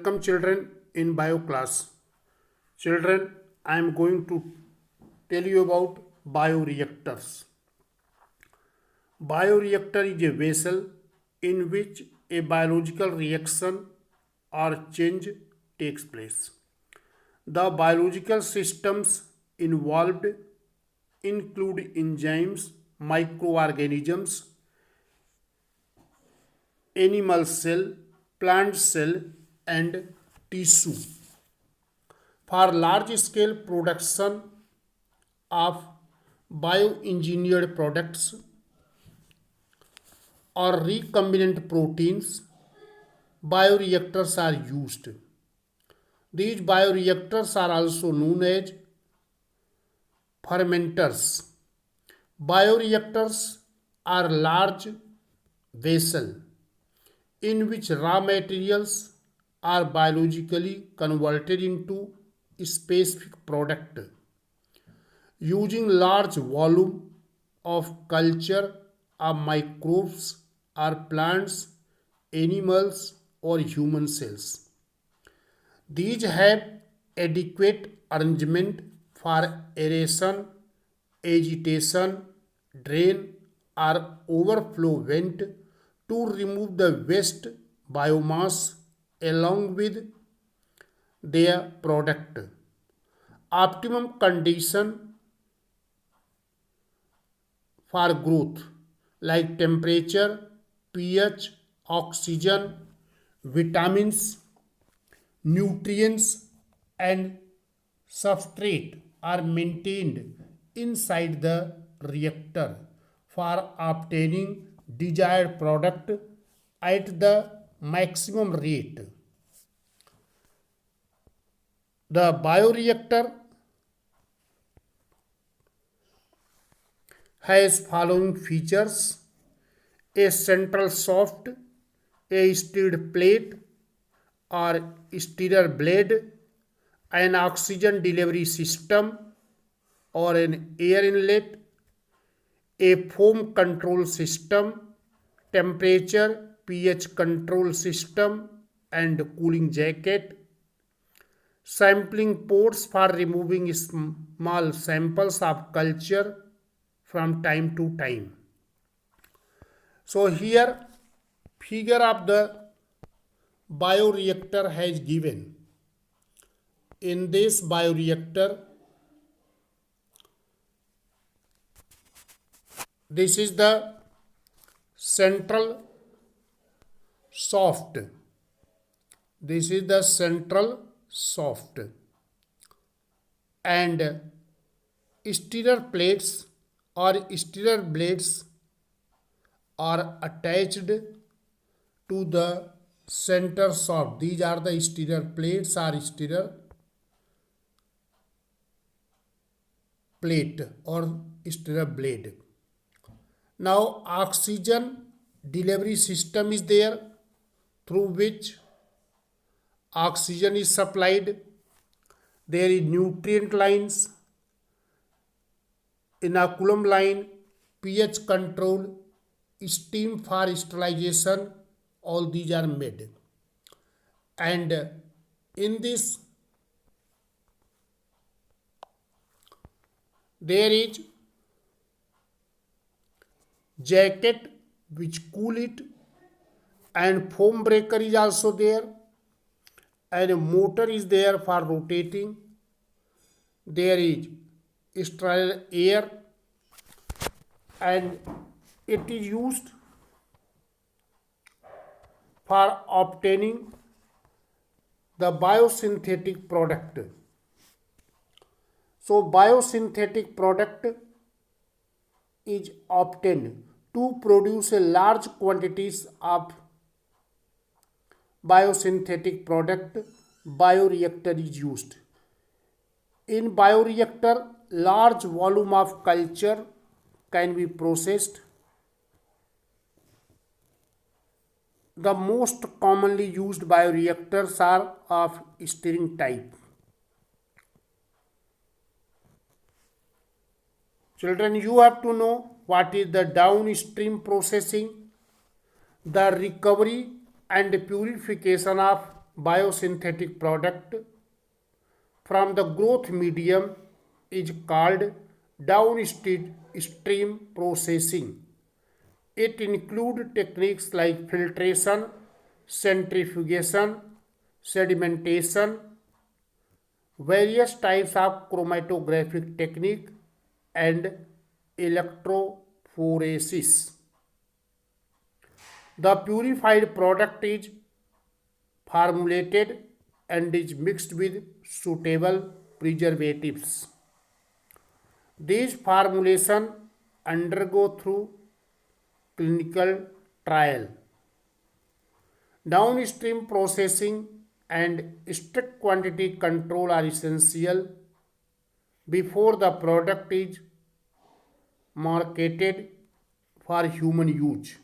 Welcome children in bio class. Children, I am going to tell you about bioreactors. Bioreactor is a vessel in which a biological reaction or change takes place. The biological systems involved include enzymes, microorganisms, animal cell, plant cell, and tissue. For large scale production of bioengineered products or recombinant proteins, bioreactors are used. These bioreactors are also known as fermenters. Bioreactors are large vessels in which raw materials are biologically converted into specific product using large volume of culture of microbes or plants, animals or human cells. These have adequate arrangement for aeration, agitation, drain or overflow vent to remove the waste biomass along with their product. Optimum condition for growth like temperature, pH, oxygen, vitamins, nutrients and substrate are maintained inside the reactor for obtaining desired product at the maximum rate. The bioreactor has following features: a central shaft, a stirred plate or stirrer blade, an oxygen delivery system or an air inlet, a foam control system, temperature, pH control system and cooling jacket, sampling ports for removing small samples of culture from time to time. So here figure of the bioreactor has given. In this bioreactor, this is the central shaft. This is the central shaft and stirrer plates or stirrer blades are attached to the center shaft. These are the stirrer plates or stirrer plate or stirrer blade. Now oxygen delivery system is there through which oxygen is supplied. There is nutrient lines, inoculum line, pH control, steam for sterilization, all these are made. And in this there is jacket which cool it, and foam breaker is also there, and a motor is there for rotating. There is sterile air and it is used for obtaining the biosynthetic product. So biosynthetic product is obtained to produce a large quantities of biosynthetic product. Bioreactor is used. In bioreactor, large volume of culture can be processed. The most commonly used bioreactors are of stirring type. Children, you have to know what is the downstream processing, the recovery and purification of biosynthetic product from the growth medium is called downstream processing. It includes techniques like filtration, centrifugation, sedimentation, various types of chromatographic technique, and electrophoresis. The purified product is formulated and is mixed with suitable preservatives. These formulations undergo through clinical trial. Downstream processing and strict quantity control are essential before the product is marketed for human use.